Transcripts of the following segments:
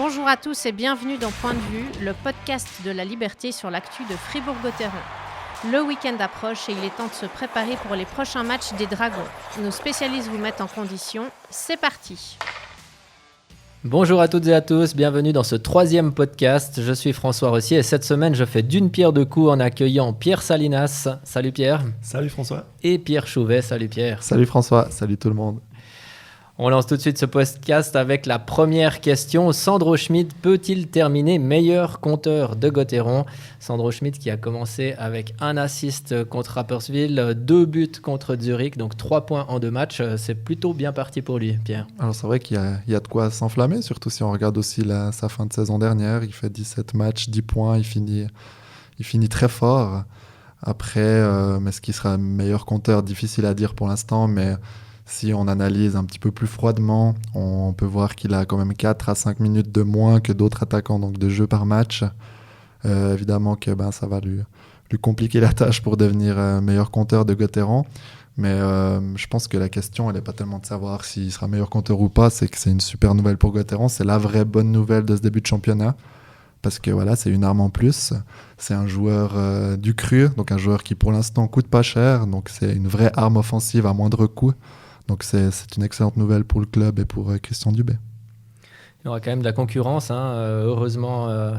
Bonjour à tous et bienvenue dans Point de Vue, le podcast de la Liberté sur l'actu de Fribourg-Gotteron. Le week-end approche et il est temps de se préparer pour les prochains matchs des Dragons. Nos spécialistes vous mettent en condition. C'est parti. Bonjour à toutes et à tous, bienvenue dans ce troisième podcast. Je suis François Rossier et cette semaine je fais d'une pierre deux coups en accueillant Pierre Salinas. Salut Pierre. Salut François. Et Pierre Chouvet. Salut Pierre. Salut François, salut tout le monde. On lance tout de suite ce podcast avec la première question. Sandro Schmidt peut-il terminer meilleur compteur de Gotteron ? Sandro Schmidt qui a commencé avec un assist contre Rapperswil, 2 buts contre Zurich, donc 3 points en 2 matchs. C'est plutôt bien parti pour lui, Pierre. Alors c'est vrai qu'il y a de quoi s'enflammer, surtout si on regarde aussi sa fin de saison dernière. Il fait 17 matchs, 10 points, il finit très fort. Après, mais ce qui sera meilleur compteur, difficile à dire pour l'instant, mais si on analyse un petit peu plus froidement, on peut voir qu'il a quand même 4 à 5 minutes de moins que d'autres attaquants donc de jeu par match. Évidemment que ça va lui compliquer la tâche pour devenir meilleur compteur de Gotteron. Mais je pense que la question, elle n'est pas tellement de savoir s'il sera meilleur compteur ou pas, c'est que c'est une super nouvelle pour Gotteron. C'est la vraie bonne nouvelle de ce début de championnat. Parce que voilà, c'est une arme en plus. C'est un joueur du cru, donc un joueur qui pour l'instant coûte pas cher. Donc c'est une vraie arme offensive à moindre coût. Donc c'est une excellente nouvelle pour le club et pour Christian Dubé. Il y aura quand même de la concurrence. Heureusement, il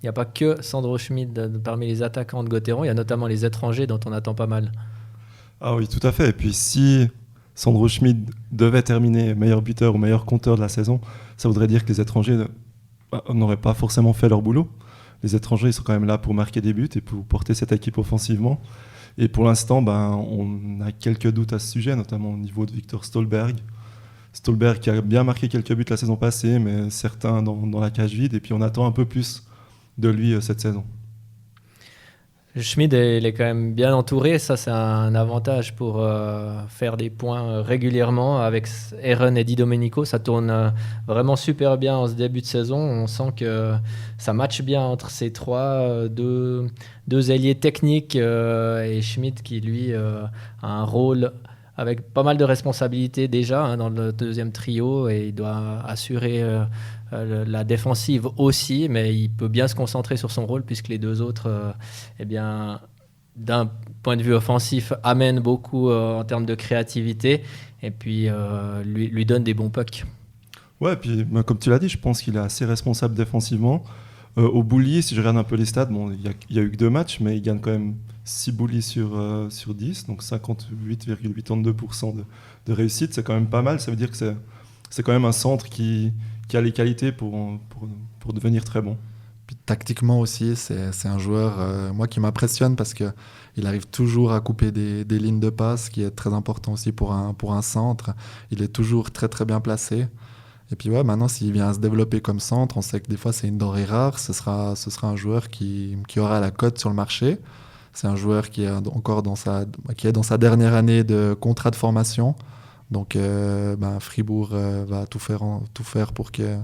n'y a pas que Sandro Schmidt parmi les attaquants de Gotteron. Il y a notamment les étrangers dont on attend pas mal. Ah oui, tout à fait. Et puis si Sandro Schmidt devait terminer meilleur buteur ou meilleur compteur de la saison, ça voudrait dire que les étrangers n'auraient pas forcément fait leur boulot. Les étrangers, ils sont quand même là pour marquer des buts et pour porter cette équipe offensivement. Et pour l'instant, on a quelques doutes à ce sujet, notamment au niveau de Victor Stolberg. Stolberg qui a bien marqué quelques buts la saison passée, mais certains dans la cage vide. Et puis on attend un peu plus de lui cette saison. Schmid, il est quand même bien entouré. Ça, c'est un avantage pour faire des points régulièrement. Avec Eren et Di Domenico, ça tourne vraiment super bien en ce début de saison. On sent que ça matche bien entre ces trois, deux ailiers techniques et Schmid qui, lui, a un rôle avec pas mal de responsabilités déjà dans le deuxième trio et il doit assurer la défensive aussi, mais il peut bien se concentrer sur son rôle puisque les deux autres, d'un point de vue offensif, amènent beaucoup en termes de créativité et puis lui donnent des bons pucks. Ouais, et puis comme tu l'as dit, je pense qu'il est assez responsable défensivement. Au bully, si je regarde un peu les stats, il y a eu que 2 matchs, mais il gagne quand même 6 bullies sur 10, donc 58,82% de réussite, c'est quand même pas mal. Ça veut dire que c'est quand même un centre qui a les qualités pour devenir très bon. Puis, tactiquement aussi, c'est un joueur moi qui m'impressionne parce qu'il arrive toujours à couper des lignes de passe, ce qui est très important aussi pour un centre. Il est toujours très très bien placé. Et puis maintenant, s'il vient à se développer comme centre, on sait que des fois c'est une denrée rare. Ce sera un joueur qui aura la cote sur le marché. C'est un joueur qui est encore dans sa dernière année de contrat de formation. Donc Fribourg va tout faire pour qu'ils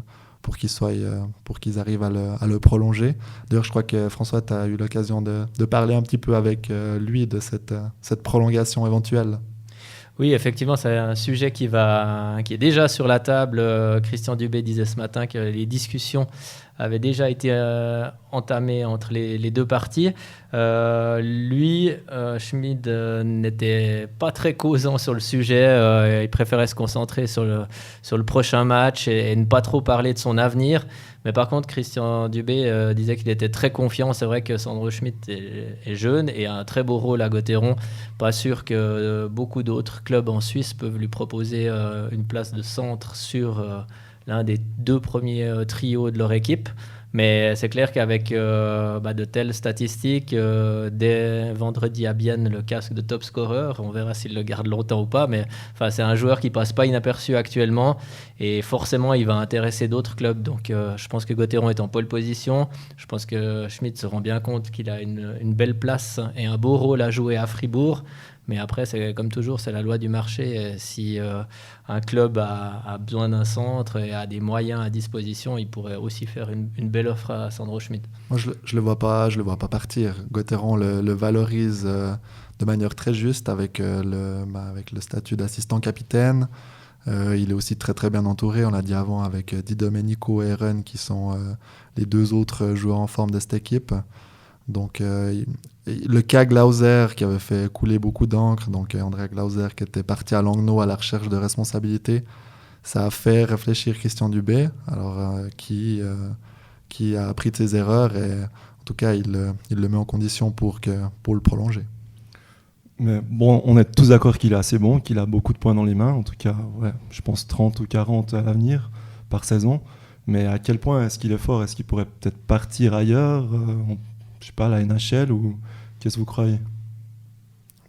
arrivent à le prolonger. D'ailleurs, je crois que François, tu as eu l'occasion de parler un petit peu avec lui de cette prolongation éventuelle. Oui, effectivement, c'est un sujet qui est déjà sur la table. Christian Dubé disait ce matin que les discussions avaient déjà été entamées entre les deux parties. Schmid n'était pas très causant sur le sujet. Il préférait se concentrer sur le prochain match et ne pas trop parler de son avenir. Mais par contre, Christian Dubé disait qu'il était très confiant. C'est vrai que Sandro Schmidt est jeune et a un très beau rôle à Gotteron. Pas sûr que beaucoup d'autres clubs en Suisse peuvent lui proposer une place de centre sur l'un des 2 premiers trios de leur équipe. Mais c'est clair qu'avec de telles statistiques, dès vendredi à Bienne, le casque de top scorer, on verra s'il le garde longtemps ou pas, mais c'est un joueur qui passe pas inaperçu actuellement et forcément il va intéresser d'autres clubs. Donc je pense que Gotteron est en pole position. Je pense que Schmidt se rend bien compte qu'il a une belle place et un beau rôle à jouer à Fribourg. Mais après, c'est comme toujours, c'est la loi du marché. Si un club a besoin d'un centre et a des moyens à disposition, il pourrait aussi faire une belle offre à Sandro Schmidt. Moi, je le vois pas partir. Gotteron le valorise de manière très juste avec le statut d'assistant capitaine. Il est aussi très très bien entouré, on l'a dit avant, avec Di Domenico et Eren qui sont les 2 autres joueurs en forme de cette équipe. Donc le cas Glauser qui avait fait couler beaucoup d'encre, donc Andrea Glauser qui était parti à Langnau à la recherche de responsabilité, ça a fait réfléchir Christian Dubé, alors qui a appris de ses erreurs et en tout cas il le met en condition pour le prolonger. Mais bon, on est tous d'accord qu'il est assez bon, qu'il a beaucoup de points dans les mains. En tout cas, ouais, je pense 30 ou 40 à l'avenir par saison. Mais à quel point est-ce qu'il est fort? Est-ce qu'il pourrait peut-être partir ailleurs, je sais pas, la NHL ou qu'est-ce que vous croyez?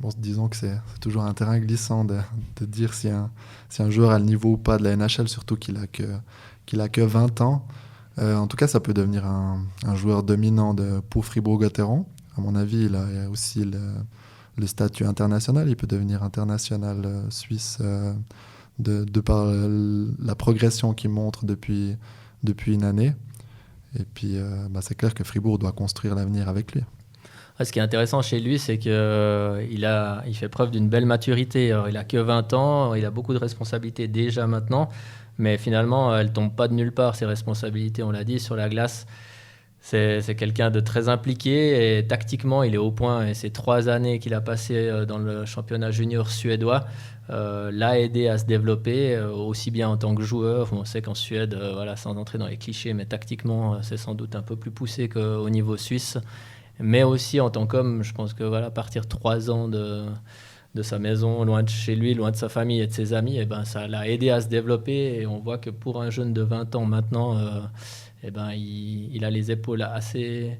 Bon, disons que c'est toujours un terrain glissant de dire si un joueur a le niveau ou pas de la NHL, surtout qu'il a que 20 ans. En tout cas, ça peut devenir un joueur dominant pour Fribourg-Gotteron. À mon avis, il a aussi le statut international. Il peut devenir international suisse de par la progression qu'il montre depuis une année. Et puis, c'est clair que Fribourg doit construire l'avenir avec lui. Ce qui est intéressant chez lui, c'est qu'il fait preuve d'une belle maturité. Alors, il n'a que 20 ans, il a beaucoup de responsabilités déjà maintenant, mais finalement, elles ne tombent pas de nulle part, ces responsabilités, on l'a dit, sur la glace. C'est quelqu'un de très impliqué et tactiquement, il est au point. Et ces 3 années qu'il a passées dans le championnat junior suédois l'a aidé à se développer, aussi bien en tant que joueur. On sait qu'en Suède, sans entrer dans les clichés, mais tactiquement, c'est sans doute un peu plus poussé qu'au niveau suisse. Mais aussi en tant qu'homme, je pense que partir 3 ans de sa maison, loin de chez lui, loin de sa famille et de ses amis, ça l'a aidé à se développer. Et on voit que pour un jeune de 20 ans maintenant, il a les épaules assez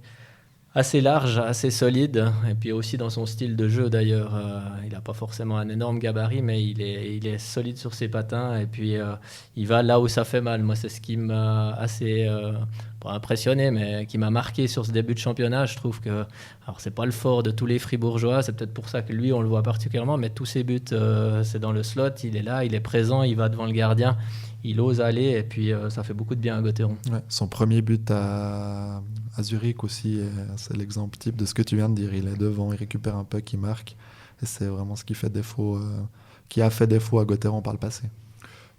larges, assez solides. Et puis aussi dans son style de jeu d'ailleurs, il n'a pas forcément un énorme gabarit, mais il est solide sur ses patins. Et puis il va là où ça fait mal. Moi, c'est ce qui m'a assez... pas impressionné, mais qui m'a marqué sur ce début de championnat. Je trouve que, alors c'est pas le fort de tous les Fribourgeois, c'est peut-être pour ça que lui on le voit particulièrement, mais tous ses buts c'est dans le slot, il est là, il est présent, il va devant le gardien, il ose aller et puis ça fait beaucoup de bien à Gotteron. Ouais, son premier but à Zurich aussi, c'est l'exemple type de ce que tu viens de dire. Il est devant, il récupère un puck, il marque, et c'est vraiment ce qui fait défaut, qui a fait défaut à Gotteron par le passé.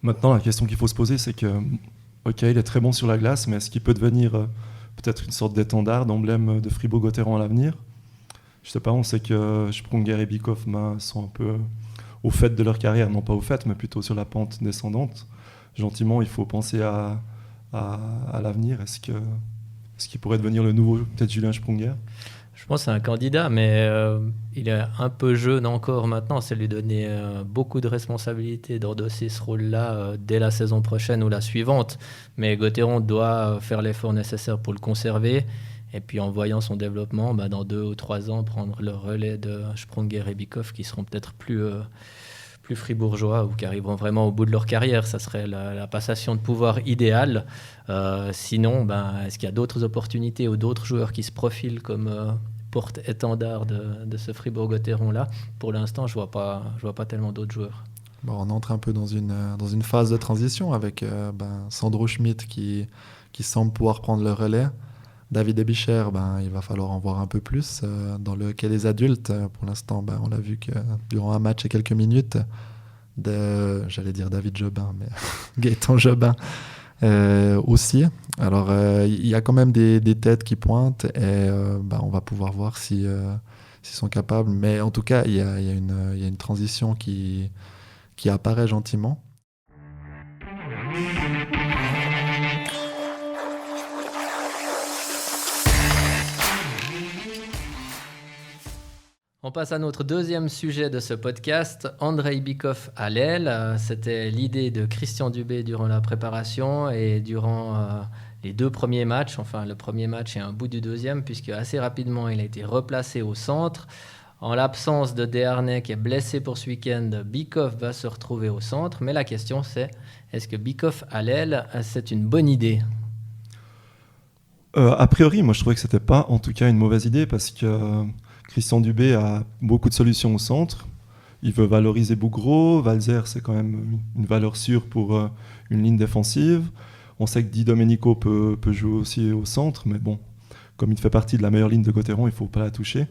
Maintenant, la question qu'il faut se poser, c'est que ok, il est très bon sur la glace, mais est-ce qu'il peut devenir peut-être une sorte d'étendard, d'emblème de Fribourg-Gotteron à l'avenir? Je sais pas, on sait que Sprunger et Bikoff sont un peu au fait de leur carrière, non pas au fait, mais plutôt sur la pente descendante. Gentiment, il faut penser à l'avenir. Est-ce qu'il pourrait devenir le nouveau, peut-être Julien Sprunger? Je pense que c'est un candidat, mais il est un peu jeune encore maintenant. C'est lui donner beaucoup de responsabilités d'endosser ce rôle-là dès la saison prochaine ou la suivante. Mais Gotteron doit faire l'effort nécessaire pour le conserver. Et puis en voyant son développement, dans 2 ou 3 ans, prendre le relais de Sprunger et Bikoff qui seront peut-être plus fribourgeois ou qui arriveront vraiment au bout de leur carrière. Ça serait la passation de pouvoir idéale. Sinon, est-ce qu'il y a d'autres opportunités ou d'autres joueurs qui se profilent comme porte-étendard de ce Fribourg-Gotteron-là? Pour l'instant, je vois pas tellement d'autres joueurs. Bon, on entre un peu dans une phase de transition avec Sandro Schmidt qui semble pouvoir prendre le relais. David Ebischer, il va falloir en voir un peu plus. Dans le cas des adultes, pour l'instant, on l'a vu que durant un match et quelques minutes, j'allais dire David Jobin, mais Gaëtan Jobin aussi. Alors, il y a quand même des têtes qui pointent et on va pouvoir voir s'ils sont capables. Mais en tout cas, il y a une transition qui apparaît gentiment. On passe à notre deuxième sujet de ce podcast, Andrei Bikoff à l'aile. C'était l'idée de Christian Dubé durant la préparation et durant les 2 premiers matchs, enfin le premier match et un bout du deuxième, puisque assez rapidement il a été replacé au centre. En l'absence de Desharnais qui est blessé pour ce week-end, Bikoff va se retrouver au centre. Mais la question c'est, est-ce que Bikoff à l'aile, c'est une bonne idée ? A priori, moi je trouvais que c'était pas en tout cas une mauvaise idée parce que Christian Dubé a beaucoup de solutions au centre. Il veut valoriser Bougro. Valzer, c'est quand même une valeur sûre pour une ligne défensive. On sait que Di Domenico peut jouer aussi au centre, mais bon, comme il fait partie de la meilleure ligne de Gotteron, il ne faut pas la toucher.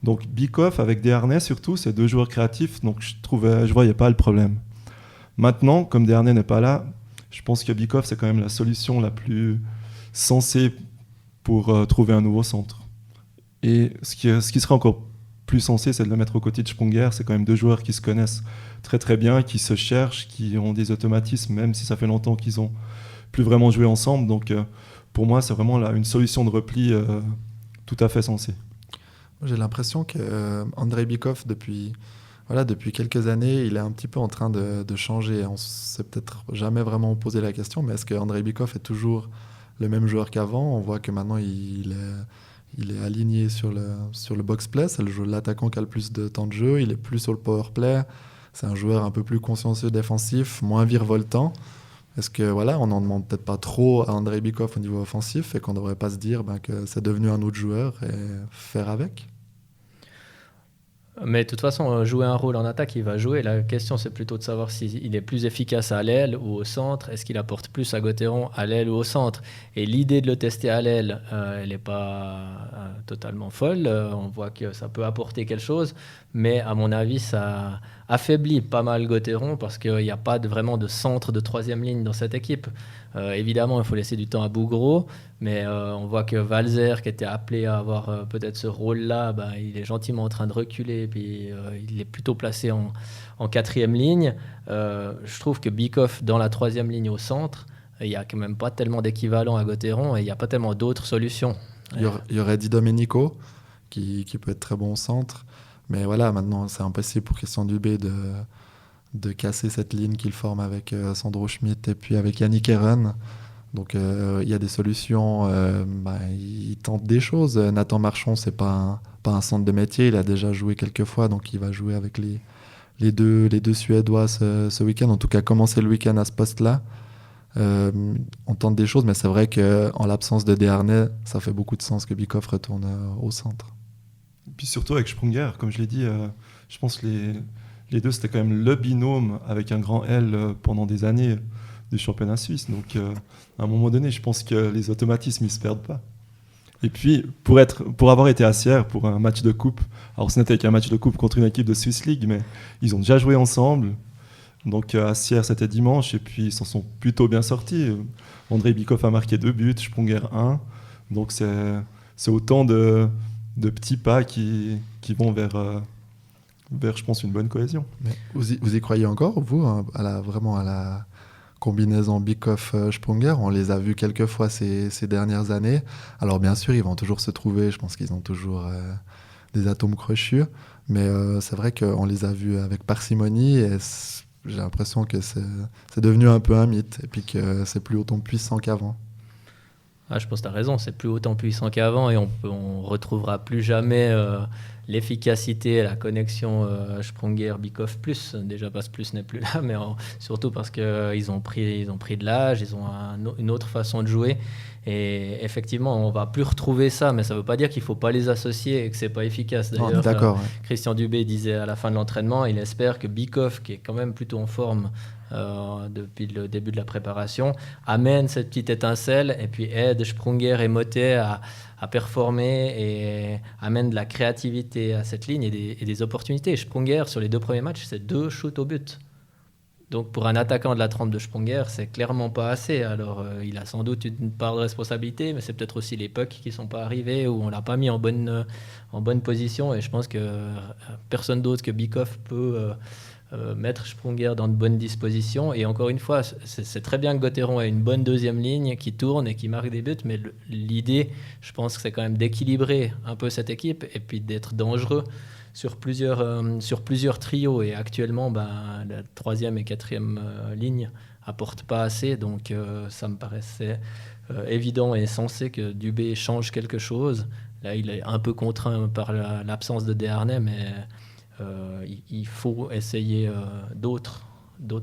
Donc Bikoff avec Desharnais surtout, c'est 2 joueurs créatifs, donc je voyais pas le problème. Maintenant, comme Desharnais n'est pas là, je pense que Bikoff, c'est quand même la solution la plus sensée pour trouver un nouveau centre. Et ce qui serait encore plus sensé, c'est de le mettre aux côtés de Sprunger. C'est quand même 2 joueurs qui se connaissent très très bien, qui se cherchent, qui ont des automatismes, même si ça fait longtemps qu'ils n'ont plus vraiment joué ensemble. Donc pour moi, c'est vraiment une solution de repli tout à fait sensée. J'ai l'impression qu'Andrei Bikoff, depuis quelques années, il est un petit peu en train de changer. On ne s'est peut-être jamais vraiment posé la question, mais est-ce qu'Andrei Bikoff est toujours le même joueur qu'avant? On voit que maintenant, il est aligné sur le box-play. C'est l'attaquant qui a le plus de temps de jeu. Il est plus sur le power-play. C'est un joueur un peu plus consciencieux défensif, moins virevoltant. Est-ce que on n'en demande peut-être pas trop à Andrei Bikoff au niveau offensif et qu'on ne devrait pas se dire que c'est devenu un autre joueur et faire avec? Mais de toute façon, jouer un rôle en attaque, il va jouer. La question, c'est plutôt de savoir s'il est plus efficace à l'aile ou au centre. Est-ce qu'il apporte plus à Gauthieron à l'aile ou au centre? Et l'idée de le tester à l'aile, elle n'est pas totalement folle. On voit que ça peut apporter quelque chose. Mais à mon avis, ça affaiblit pas mal Gauthieron parce qu'il n'y a pas vraiment de centre de 3e ligne dans cette équipe. Évidemment, il faut laisser du temps à Bougro, mais on voit que Walzer, qui était appelé à avoir peut-être ce rôle-là, il est gentiment en train de reculer, puis il est plutôt placé en 4e ligne. Je trouve que Bikoff, dans la 3e ligne au centre, il n'y a quand même pas tellement d'équivalent à Gauthieron et il n'y a pas tellement d'autres solutions. Il y aurait Di Domenico, qui peut être très bon au centre, mais maintenant, c'est impossible pour Christian Dubé de casser cette ligne qu'il forme avec Sandro Schmidt et puis avec Yannick Herren. Donc il y a des solutions, il tente des choses. Nathan Marchand, c'est pas un centre de métier, il a déjà joué quelques fois, donc il va jouer avec les deux Suédois ce week-end, en tout cas commencer le week-end à ce poste-là. On tente des choses, mais c'est vrai qu'en l'absence de Desharnais, ça fait beaucoup de sens que Bikoff retourne au centre. Et puis surtout avec Sprunger, comme je l'ai dit, je pense que les deux, c'était quand même le binôme avec un grand L pendant des années du championnat suisse. Donc, à un moment donné, je pense que les automatismes, ils ne se perdent pas. Et puis, pour avoir été à Sierre pour un match de coupe, alors ce n'était qu'un match de coupe contre une équipe de Swiss League, mais ils ont déjà joué ensemble. Donc, à Sierre, c'était dimanche, et puis ils s'en sont plutôt bien sortis. Andrei Bikoff a marqué 2 buts, Sprunger 1. Donc, c'est autant de petits pas qui vont vers, je pense, une bonne cohésion. Mais vous y croyez encore, vous, vraiment à la combinaison Bikoff-Sprunger? On les a vus quelques fois ces dernières années. Alors bien sûr, ils vont toujours se trouver. Je pense qu'ils ont toujours des atomes crochus. Mais c'est vrai qu'on les a vus avec parcimonie et j'ai l'impression que c'est devenu un peu un mythe et puis que c'est plus autant puissant qu'avant. Je pense que tu as raison, c'est plus autant puissant qu'avant et on retrouvera plus jamais l'efficacité, la connexion Sprunger-Bikoff plus. Déjà parce que plus n'est plus là, mais surtout parce qu'ils ont pris de l'âge, ils ont une autre façon de jouer. Et effectivement, on ne va plus retrouver ça, mais ça ne veut pas dire qu'il ne faut pas les associer et que ce n'est pas efficace. D'ailleurs, d'accord, ouais. Christian Dubé disait à la fin de l'entraînement, il espère que Bikoff, qui est quand même plutôt en forme depuis le début de la préparation, amène cette petite étincelle et puis aide Sprunger et Motet à performer et amène de la créativité à cette ligne et des opportunités. Sprunger, sur les 2 premiers matchs, c'est 2 shoots au but. Donc pour un attaquant de la trempe de Sprunger, c'est clairement pas assez. Alors il a sans doute une part de responsabilité, mais c'est peut-être aussi les pucks qui sont pas arrivés ou on l'a pas mis en bonne position. Et je pense que personne d'autre que Bikoff peut mettre Sprunger dans de bonnes dispositions. Et encore une fois, c'est très bien que Gauthieron ait une bonne 2e ligne qui tourne et qui marque des buts, mais l'idée, je pense que c'est quand même d'équilibrer un peu cette équipe et puis d'être dangereux sur plusieurs trios. Et actuellement, la 3e et 4e ligne apportent pas assez. Donc ça me paraissait évident et sensé que Dubé change quelque chose. Là, il est un peu contraint par l'absence de Desharnais, mais il faut essayer d'autres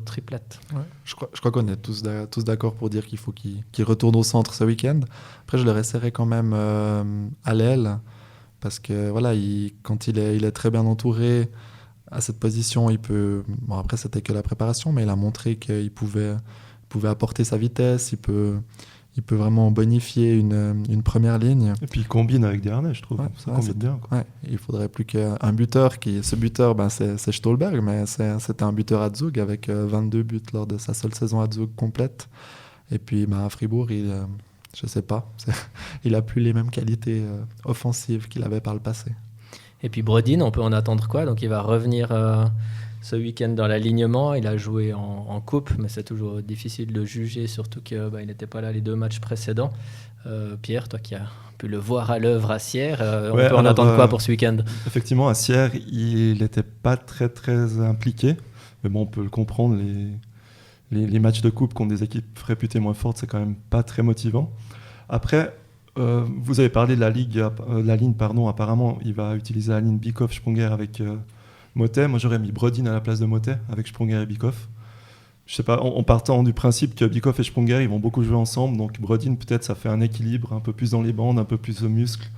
triplettes. Ouais, je crois qu'on est tous d'accord pour dire qu'il faut qu'il retourne au centre ce week-end. Après, je le resserrais quand même à l'aile parce que quand il est très bien entouré à cette position, il peut. Bon, après, c'était que la préparation, mais il a montré qu'il pouvait apporter sa vitesse. Il il peut vraiment bonifier une première ligne. Et puis il combine avec Desharnais, je trouve. Ça combine bien. Quoi. Ouais, il faudrait plus qu'un buteur. Ce buteur, c'est Stolberg, mais c'était un buteur à Zug avec 22 buts lors de sa seule saison à Zug complète. Et puis à Fribourg, je sais pas, il a plus les mêmes qualités offensives qu'il avait par le passé. Et puis Brodin, on peut en attendre quoi? Donc il va revenir ce week-end dans l'alignement. Il a joué en coupe, mais c'est toujours difficile de le juger, surtout qu'il n'était pas là les 2 matchs précédents. Pierre, toi qui as pu le voir à l'œuvre à Sierre, on peut en attendre quoi pour ce week-end? Effectivement, à Sierre, il n'était pas très très impliqué, mais bon, on peut le comprendre. Les matchs de coupe contre des équipes réputées moins fortes, c'est quand même pas très motivant. Après, vous avez parlé de la ligne, apparemment, il va utiliser la ligne Bikoff-Sprunger avec Motet. Moi, j'aurais mis Brodin à la place de Motet avec Sprunger et Bikoff. Je sais pas, en partant du principe que Bikoff et Sprunger, ils vont beaucoup jouer ensemble, donc Brodin, peut-être, ça fait un équilibre, un peu plus dans les bandes, un peu plus de muscles,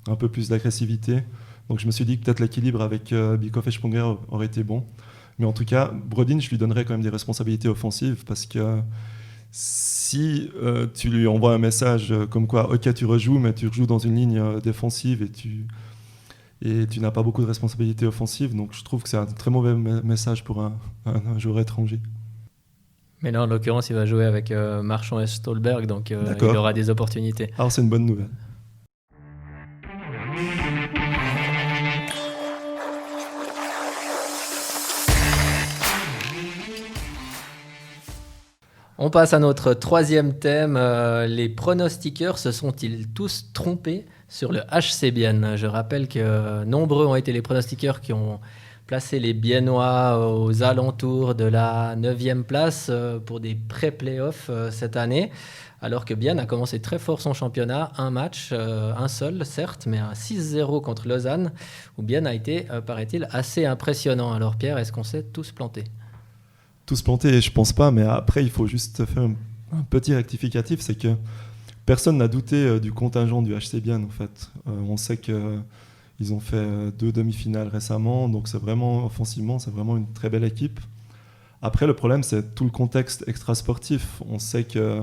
un peu plus d'agressivité. Donc je me suis dit que peut-être l'équilibre avec Bikoff et Sprunger aurait été bon. Mais en tout cas, Brodin, je lui donnerais quand même des responsabilités offensives parce que si tu lui envoies un message comme quoi, ok, tu rejoues, mais tu rejoues dans une ligne défensive et tu n'as pas beaucoup de responsabilités offensives, donc je trouve que c'est un très mauvais message pour un joueur étranger. Mais là, en l'occurrence, il va jouer avec Marchand et Stolberg, donc il aura des opportunités. Alors c'est une bonne nouvelle. On passe à notre 3e thème. Les pronostiqueurs se sont-ils tous trompés sur le HC Bienne? Je rappelle que nombreux ont été les pronostiqueurs qui ont placé les Biennois aux alentours de la 9e place pour des pré-playoffs cette année, alors que Bienne a commencé très fort son championnat. Un match, un seul certes, mais un 6-0 contre Lausanne, où Bienne a été, paraît-il, assez impressionnant. Alors Pierre, est-ce qu'on s'est tous plantés? Tous plantés, je pense pas, mais après il faut juste faire un petit rectificatif, c'est que personne n'a douté du contingent du HC Bienne en fait. On sait qu'ils ont fait 2 demi-finales récemment, donc c'est vraiment offensivement, c'est vraiment une très belle équipe. Après le problème c'est tout le contexte extra-sportif. On sait que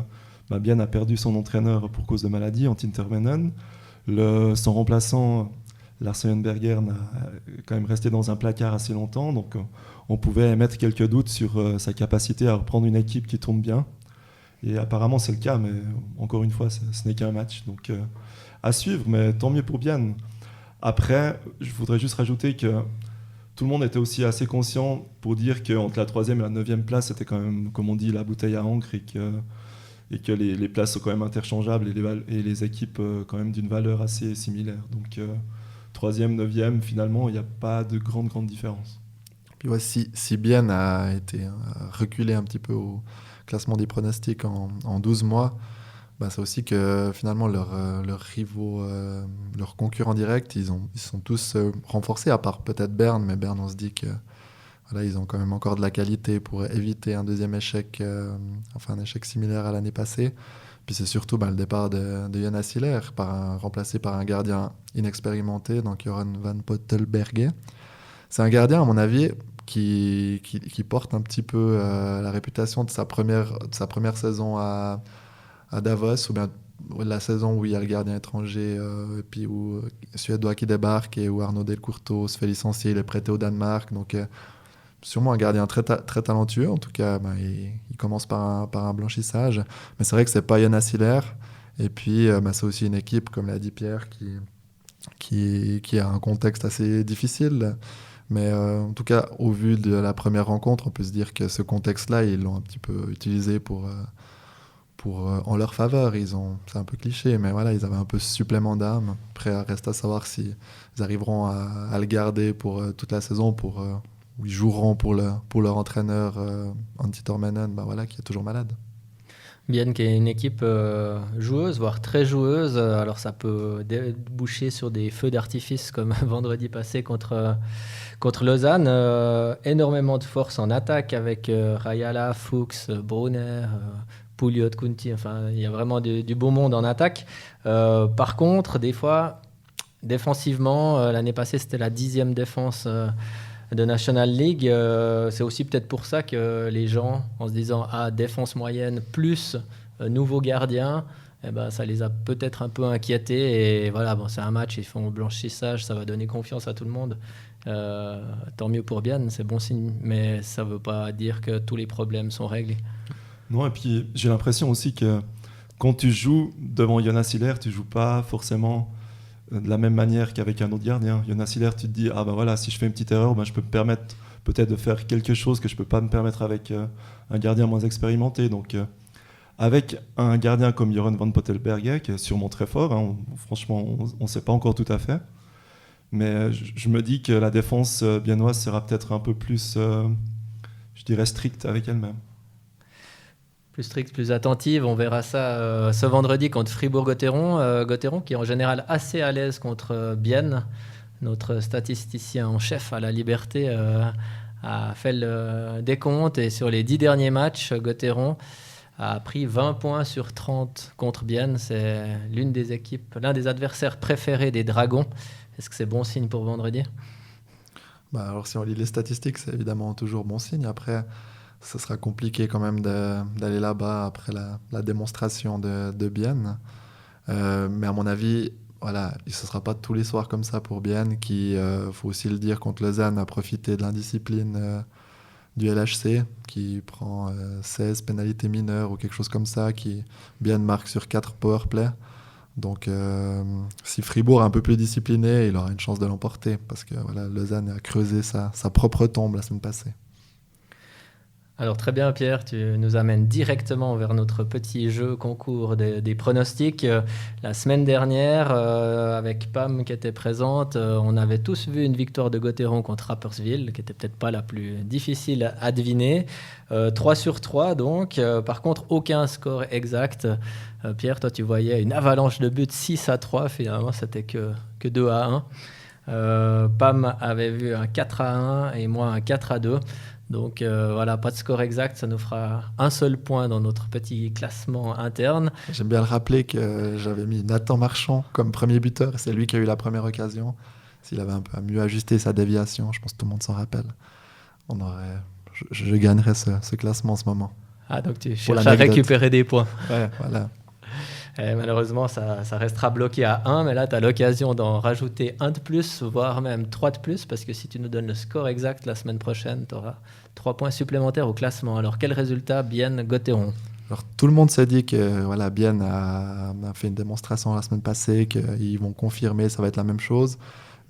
Bienne a perdu son entraîneur pour cause de maladie, Antti Termenen. Son remplaçant, Lars Eulenberger, n'a quand même resté dans un placard assez longtemps, donc on pouvait émettre quelques doutes sur sa capacité à reprendre une équipe qui tourne bien. Et apparemment c'est le cas, mais encore une fois, ce n'est qu'un match. Donc à suivre, mais tant mieux pour Bienne. Après, je voudrais juste rajouter que tout le monde était aussi assez conscient pour dire qu'entre la 3e et la 9e place, c'était quand même, comme on dit, la bouteille à encre et que les places sont quand même interchangeables et les équipes quand même d'une valeur assez similaire. Donc 3e, 9e, finalement, il n'y a pas de grande différence. Puis ouais, si Bienne a été reculé un petit peu au classement des pronostics en 12 mois, c'est aussi que finalement leurs rivaux, leurs concurrents directs, ils sont tous renforcés, à part peut-être Berne, mais Berne, on se dit que voilà, ils ont quand même encore de la qualité pour éviter un deuxième échec, un échec similaire à l'année passée. Puis c'est surtout le départ de Jonas Hiller, remplacé par un gardien inexpérimenté, donc Joran van Pottelberge. C'est un gardien, à mon avis, qui porte un petit peu la réputation de sa première saison à Davos, ou bien la saison où il y a le gardien étranger, et puis où suédois qui débarque et où Arnaud Delcourteau se fait licencier, il est prêté au Danemark. Donc sûrement un gardien très talentueux, en tout cas il commence par un blanchissage. Mais c'est vrai que c'est pas Jonas Hiller. Et puis c'est aussi une équipe, comme l'a dit Pierre, qui a un contexte assez difficile. Mais en tout cas, au vu de la première rencontre, on peut se dire que ce contexte-là, ils l'ont un petit peu utilisé pour en leur faveur. C'est un peu cliché, mais voilà, ils avaient un peu ce supplément d'âme. Après, reste à savoir s'ils arriveront à le garder pour toute la saison, où ils joueront pour leur entraîneur Antti Tormanen, qui est toujours malade. Bienne qui est une équipe joueuse, voire très joueuse. Alors ça peut déboucher sur des feux d'artifice comme vendredi passé contre Lausanne. Énormément de force en attaque avec Rajala, Fuchs, Brunner, Pouliot, Kunti. Enfin, il y a vraiment du beau monde en attaque. Par contre, des fois, défensivement, l'année passée, c'était la 10e défense de National League. C'est aussi peut-être pour ça que les gens, en se disant défense moyenne plus nouveau gardien, ça les a peut-être un peu inquiétés. Et voilà, c'est un match, ils font blanchissage, ça va donner confiance à tout le monde. Tant mieux pour Bienne, c'est bon signe, mais ça ne veut pas dire que tous les problèmes sont réglés. Non, et puis j'ai l'impression aussi que quand tu joues devant Jonas Hiller, tu ne joues pas forcément de la même manière qu'avec un autre gardien. Jonas Hiller, tu te dis, si je fais une petite erreur, je peux me permettre peut-être de faire quelque chose que je ne peux pas me permettre avec un gardien moins expérimenté. Donc, avec un gardien comme Jeroen van Pottelberge, qui est sûrement très fort, franchement, on ne sait pas encore tout à fait. Mais je me dis que la défense biennoise sera peut-être un peu plus, je dirais, stricte avec elle-même. Plus stricte, plus attentive. On verra ça ce vendredi contre Fribourg-Gotteron. Gotteron qui est en général assez à l'aise contre Bienne. Notre statisticien en chef à la Liberté a fait le décompte. Et sur les 10 derniers matchs, Gotteron a pris 20 points sur 30 contre Bienne. C'est l'un des adversaires préférés des Dragons. Est-ce que c'est bon signe pour vendredi ? Alors si on lit les statistiques, c'est évidemment toujours bon signe. Après, ce sera compliqué quand même d'aller là-bas après la démonstration de Bienne. Mais à mon avis, voilà, ce ne sera pas tous les soirs comme ça pour Bienne, qui, faut aussi le dire, contre Lausanne, a profité de l'indiscipline du LHC, qui prend 16 pénalités mineures ou quelque chose comme ça, qui Bienne marque sur 4 powerplay. Donc, si Fribourg est un peu plus discipliné, il aura une chance de l'emporter, parce que voilà, Lausanne a creusé sa propre tombe la semaine passée. Alors très bien Pierre, tu nous amènes directement vers notre petit jeu concours des pronostics. La semaine dernière, avec Pam qui était présente, on avait tous vu une victoire de Gotteron contre Rapperswil, qui n'était peut-être pas la plus difficile à deviner. 3 sur 3 donc, par contre aucun score exact. Pierre, toi tu voyais une avalanche de buts 6-3, finalement c'était que 2-1. Pam avait vu un 4-1 et moi un 4-2. Donc voilà, pas de score exact, ça nous fera un seul point dans notre petit classement interne. J'aime bien le rappeler que j'avais mis Nathan Marchand comme premier buteur, c'est lui qui a eu la première occasion. S'il avait un peu mieux ajusté sa déviation, je pense que tout le monde s'en rappelle. Je gagnerais ce classement en ce moment. Ah, donc tu cherches à récupérer des points. Ouais, voilà. Et malheureusement, ça restera bloqué à 1, mais là, tu as l'occasion d'en rajouter 1 de plus, voire même 3 de plus, parce que si tu nous donnes le score exact la semaine prochaine, tu auras 3 points supplémentaires au classement. Alors, quel résultat Bienne-Gotteron ? Alors, tout le monde s'est dit que voilà, Bienne a fait une démonstration la semaine passée, qu'ils vont confirmer, ça va être la même chose.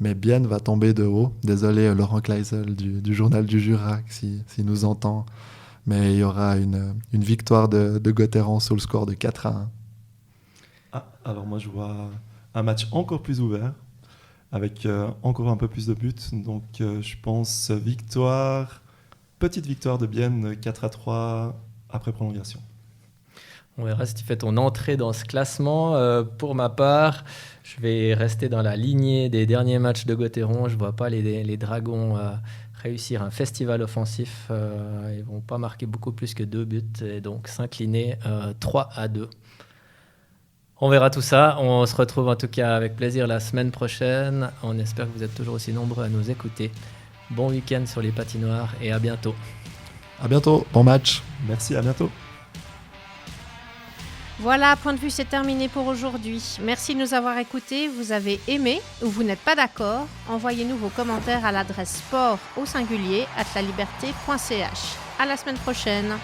Mais Bienne va tomber de haut. Désolé, Laurent Kleisel du Journal du Jura, s'il nous entend. Mais il y aura une victoire de Gotteron sur le score de 4-1. Alors moi je vois un match encore plus ouvert, avec encore un peu plus de buts. Donc je pense petite victoire de Bienne, 4-3 après prolongation. On verra si tu fais ton entrée dans ce classement. Pour ma part, je vais rester dans la lignée des derniers matchs de Gotteron. Je ne vois pas les Dragons réussir un festival offensif. Ils ne vont pas marquer beaucoup plus que 2 buts et donc s'incliner 3-2. On verra tout ça. On se retrouve en tout cas avec plaisir la semaine prochaine. On espère que vous êtes toujours aussi nombreux à nous écouter. Bon week-end sur les patinoires et à bientôt. À bientôt. Bon match. Merci, à bientôt. Voilà, Point de vue, c'est terminé pour aujourd'hui. Merci de nous avoir écoutés. Vous avez aimé ou vous n'êtes pas d'accord ? Envoyez-nous vos commentaires à l'adresse sport@laliberté.ch. À la semaine prochaine.